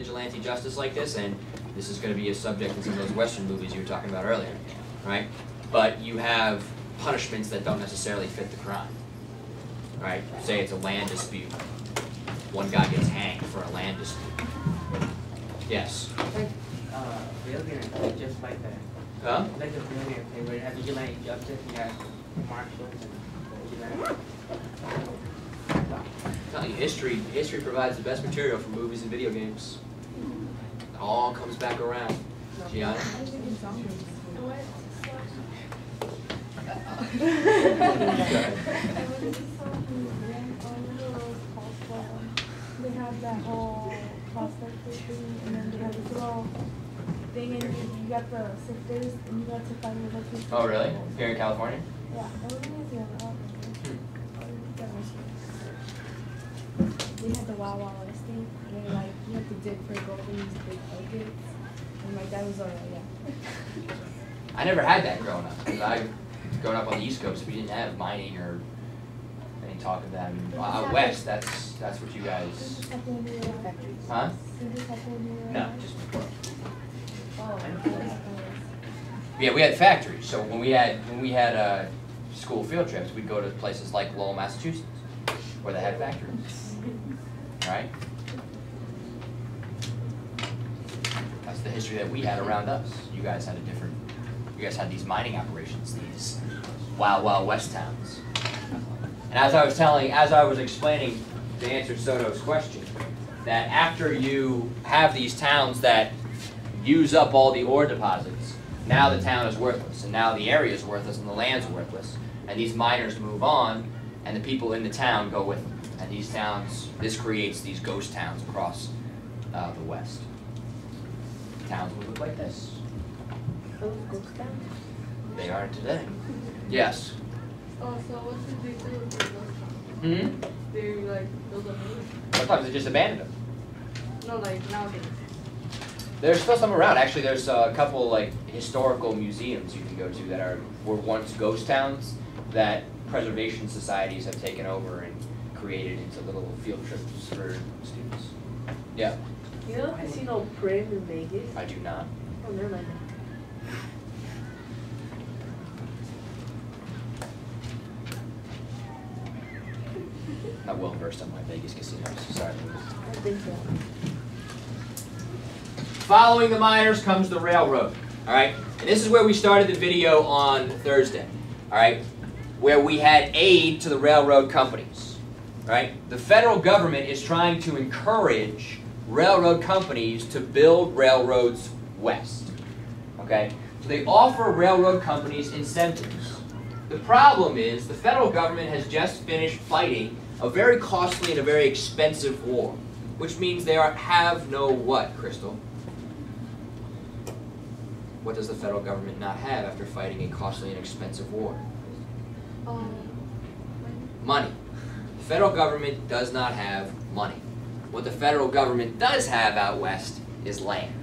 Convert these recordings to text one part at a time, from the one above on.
vigilante justice like this, and this is going to be a subject in some of those Western movies you were talking about earlier, right? But you have punishments that don't necessarily fit the crime, right? Say it's a land dispute. One guy gets hanged for a land dispute. Yes? Like vigilante, just like that. Huh? Like a vigilante, where you have vigilante justice, you have marshals and vigilante. I'm telling you, history provides the best material for movies and video games. It all comes back around. Gianna? They have that whole prospector thing, and then they have this little thing, and you got the sifters, and you got to find the location. Oh, really? Here in California? Yeah, everything is here. We had the Wild Wild West thing, and then, like, you have to dig for gold in these big buckets, and my dad was all like, yeah. I never had that growing up, because growing up on the East Coast, we didn't have mining or any talk of that. I mean, out west, that's what you guys. Huh? No, just before. Yeah, we had factories. So when we had school field trips, we'd go to places like Lowell, Massachusetts, where they had factories. Right? That's the history that we had around us. You guys had you guys had these mining operations, these wild, wild west towns. And as I was explaining to answer Soto's question, that after you have these towns that use up all the ore deposits, now the town is worthless, and now the area is worthless, and the land's worthless, and these miners move on, and the people in the town go with them. And these towns, this creates these ghost towns across the west. Towns would look like this. Those ghost towns? They are today. Yes? Oh, so what did they do with those towns? Mm-hmm. They like build a new? Sometimes they just abandoned them. No, like nowadays. There's still some around. Actually, there's a couple like historical museums you can go to that were once ghost towns that preservation societies have taken over and created into little field trips for students. Yeah. You know Casino Prim in Vegas? I do not. Oh, never mind. Not well versed on my Vegas casinos. Sorry. I think so. Following the miners comes the railroad. All right, and this is where we started the video on Thursday. All right, where we had aid to the railroad companies. All right, the federal government is trying to encourage railroad companies to build railroads west. Okay, so they offer railroad companies incentives. The problem is the federal government has just finished fighting a very costly and a very expensive war, which means they have no what, Crystal? What does the federal government not have after fighting a costly and expensive war? Money. The federal government does not have money. What the federal government does have out west is land.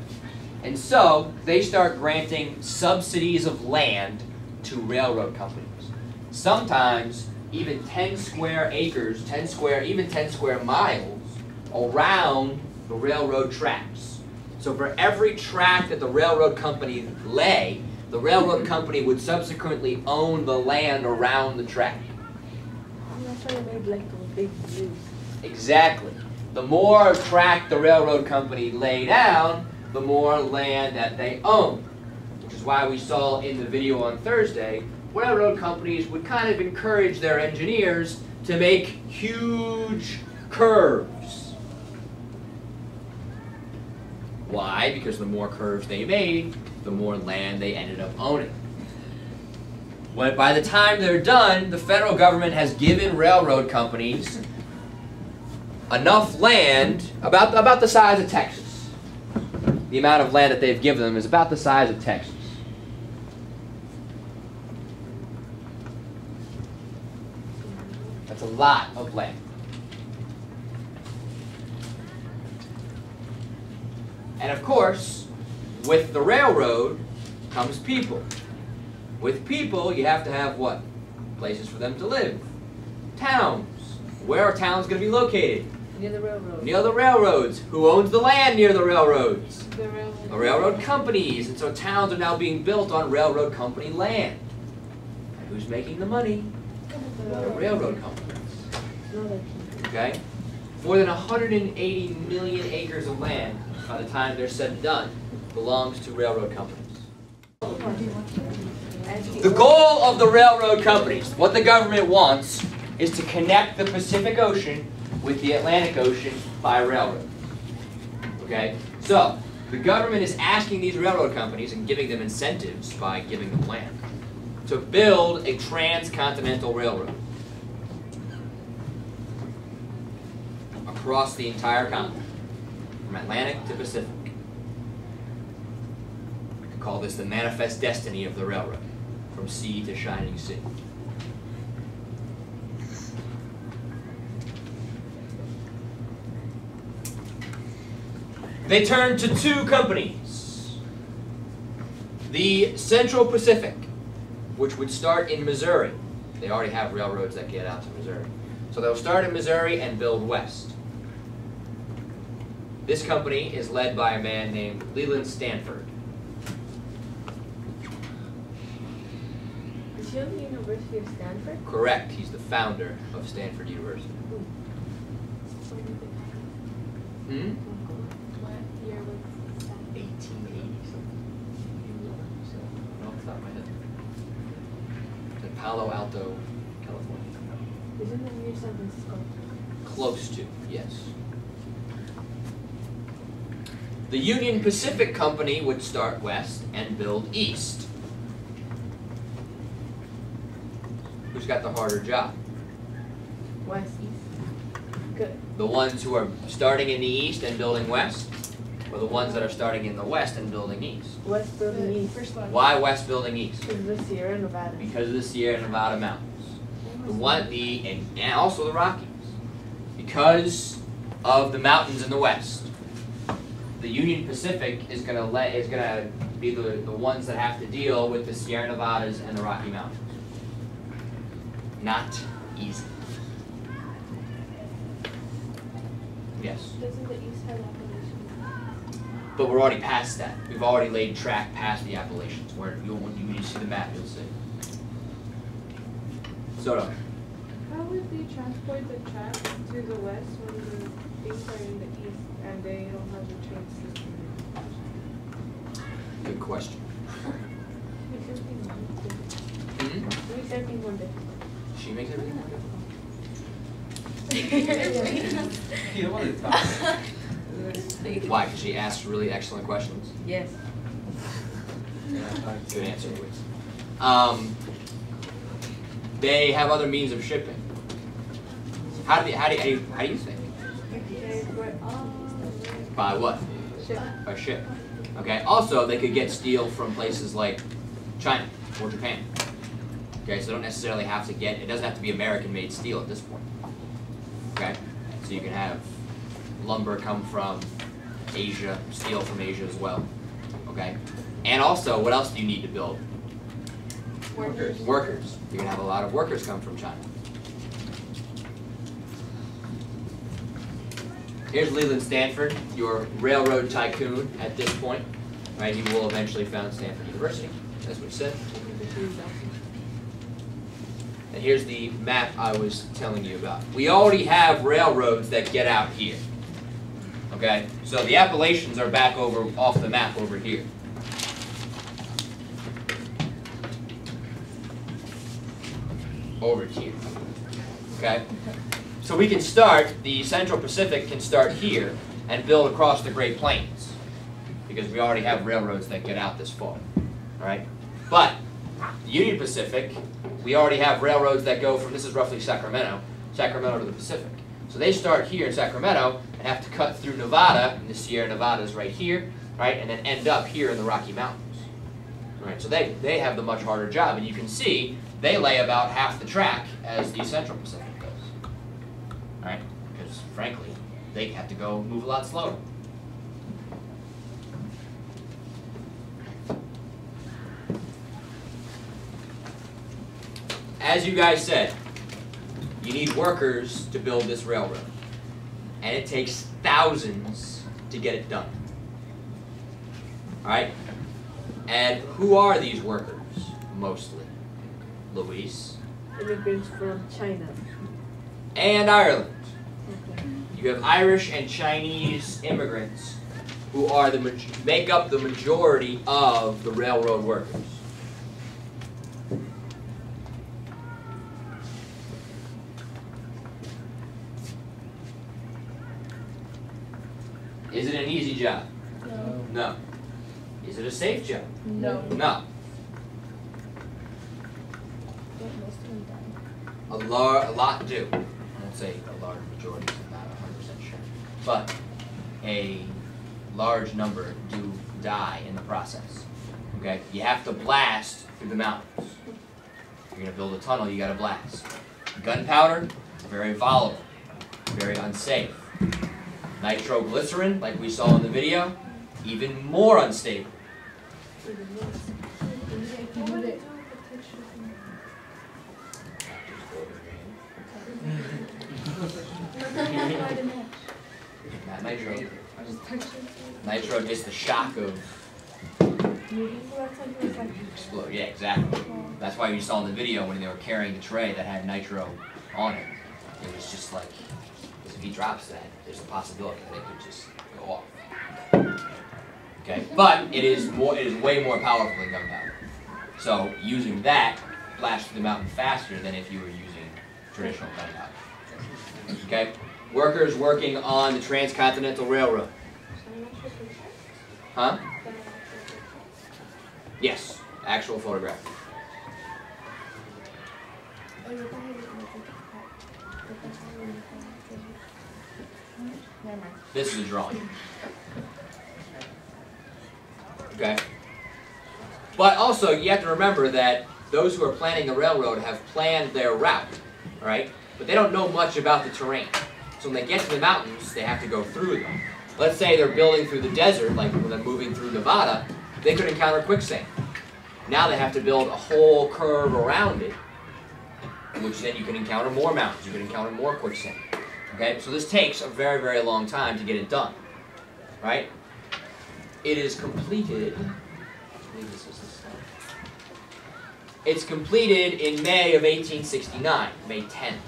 And so they start granting subsidies of land to railroad companies. Sometimes even 10 square acres, even 10 square miles around the railroad tracks. So for every track that the railroad company lay, the railroad company would subsequently own the land around the track. That's why they made like those big views. Exactly. The more track the railroad company lay down, the more land that they own. Which is why we saw in the video on Thursday, railroad companies would kind of encourage their engineers to make huge curves. Why? Because the more curves they made, the more land they ended up owning. When by the time they're done, the federal government has given railroad companies enough land, about the size of Texas. The amount of land that they've given them is about the size of Texas. That's a lot of land. And of course, with the railroad comes people. With people, you have to have what? Places for them to live. Towns. Where are towns going to be located? Near the railroad. Near the railroads. Who owns the land near the railroads? The railroad. The railroad companies. And so towns are now being built on railroad company land. And who's making the money? The railroad companies. No, that's Okay? More than 180 million acres of land, by the time they're said and done, belongs to railroad companies. The goal of the railroad companies, what the government wants, is to connect the Pacific Ocean with the Atlantic Ocean by railroad. Okay? So, the government is asking these railroad companies and giving them incentives by giving them land to build a transcontinental railroad across the entire continent, from Atlantic to Pacific. We could call this the manifest destiny of the railroad, from sea to shining sea. They turned to two companies. The Central Pacific, which would start in Missouri. They already have railroads that get out to Missouri. So they'll start in Missouri and build west. This company is led by a man named Leland Stanford. Is he on the University of Stanford? Correct, he's the founder of Stanford University. Hmm? What year was that? 1880 something. No, it's not my head. It's in Palo Alto, California. Isn't that near San Francisco? Close to, yes. The Union Pacific Company would start west and build east. Who's got the harder job? West, east. Good. The ones who are starting in the east and building west, or the ones that are starting in the west and building east? West building east. First one. Why west building east? Because the Sierra Nevada. Because of the Sierra Nevada mountains. And also the Rockies. Because of the mountains in the west. The Union Pacific is gonna be the ones that have to deal with the Sierra Nevadas and the Rocky Mountains. Not easy. Yes. Doesn't the east have Appalachians? But we're already past that. We've already laid track past the Appalachians. Where when you see the map, you'll see. Soto. How would they transport the track to the west when the things are in the east and they don't have the train system? Good question. Makes everything more difficult. Hmm? Makes everything more difficult. She makes everything more difficult. Why? Because she asks really excellent questions. Yes. Good answer, Louise. They have other means of shipping. How do you think? By what? Ship. By ship. Okay. Also, they could get steel from places like China or Japan. Okay, so they don't necessarily have to get. It doesn't have to be American-made steel at this point. Okay, so you can have lumber come from Asia, steel from Asia as well. Okay, and also, what else do you need to build? Workers. Workers. You're gonna have a lot of workers come from China. Here's Leland Stanford, your railroad tycoon at this point. Right, he will eventually found Stanford University. That's what he said. And here's the map I was telling you about. We already have railroads that get out here. Okay, so the Appalachians are back over off the map over here. Over here. Okay? So we can start, the Central Pacific can start here and build across the Great Plains because we already have railroads that get out this far. Alright? But the Union Pacific, we already have railroads that go from, this is roughly Sacramento to the Pacific. So they start here in Sacramento and have to cut through Nevada, and the Sierra Nevada is right here, right, and then end up here in the Rocky Mountains. Right, so they have the much harder job, and you can see they lay about half the track as the Central Pacific does. Right? Because frankly, they have to go move a lot slower. As you guys said, you need workers to build this railroad. and it takes thousands to get it done. Alright? And who are these workers, mostly? Luis? Immigrants from China. And Ireland. Okay. You have Irish and Chinese immigrants who are make up the majority of the railroad workers. Is it an easy job? No. No. Is it a safe job? No. No. Get most of them done. A lot do. I won't say a large majority, I'm not 100% sure. But a large number do die in the process. Okay? You have to blast through the mountains. You're going to build a tunnel, you got to blast. Gunpowder, very volatile, very unsafe. Nitroglycerin, like we saw in the video, even more unstable. Not nitro. Nitro gets the shock of explode. Yeah, exactly. That's why you saw in the video when they were carrying the tray that had nitro on it. It was just like, because if he drops that, there's a possibility that it could just go off. Okay, but it is way more powerful than gunpowder. So using that blasts through the mountain faster than if you were using traditional gunpowder. Okay, workers working on the Transcontinental Railroad. Huh? Yes, actual photograph. This is a drawing. Okay. But also, you have to remember that those who are planning the railroad have planned their route, right? But they don't know much about the terrain. So when they get to the mountains, they have to go through them. Let's say they're building through the desert, like when they're moving through Nevada, they could encounter quicksand. Now they have to build a whole curve around it, which then you can encounter more mountains, you can encounter more quicksand. Okay, so this takes a very, very long time to get it done, right? It is completed, I believe this is the stuff. It's completed in May of 1869, May 10th,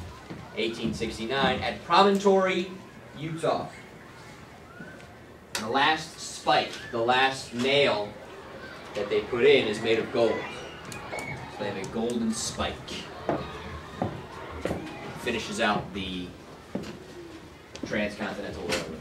1869, at Promontory, Utah. And the last spike, the last nail that they put in is made of gold. So they have a golden spike. Finishes out the Transcontinental Railroad.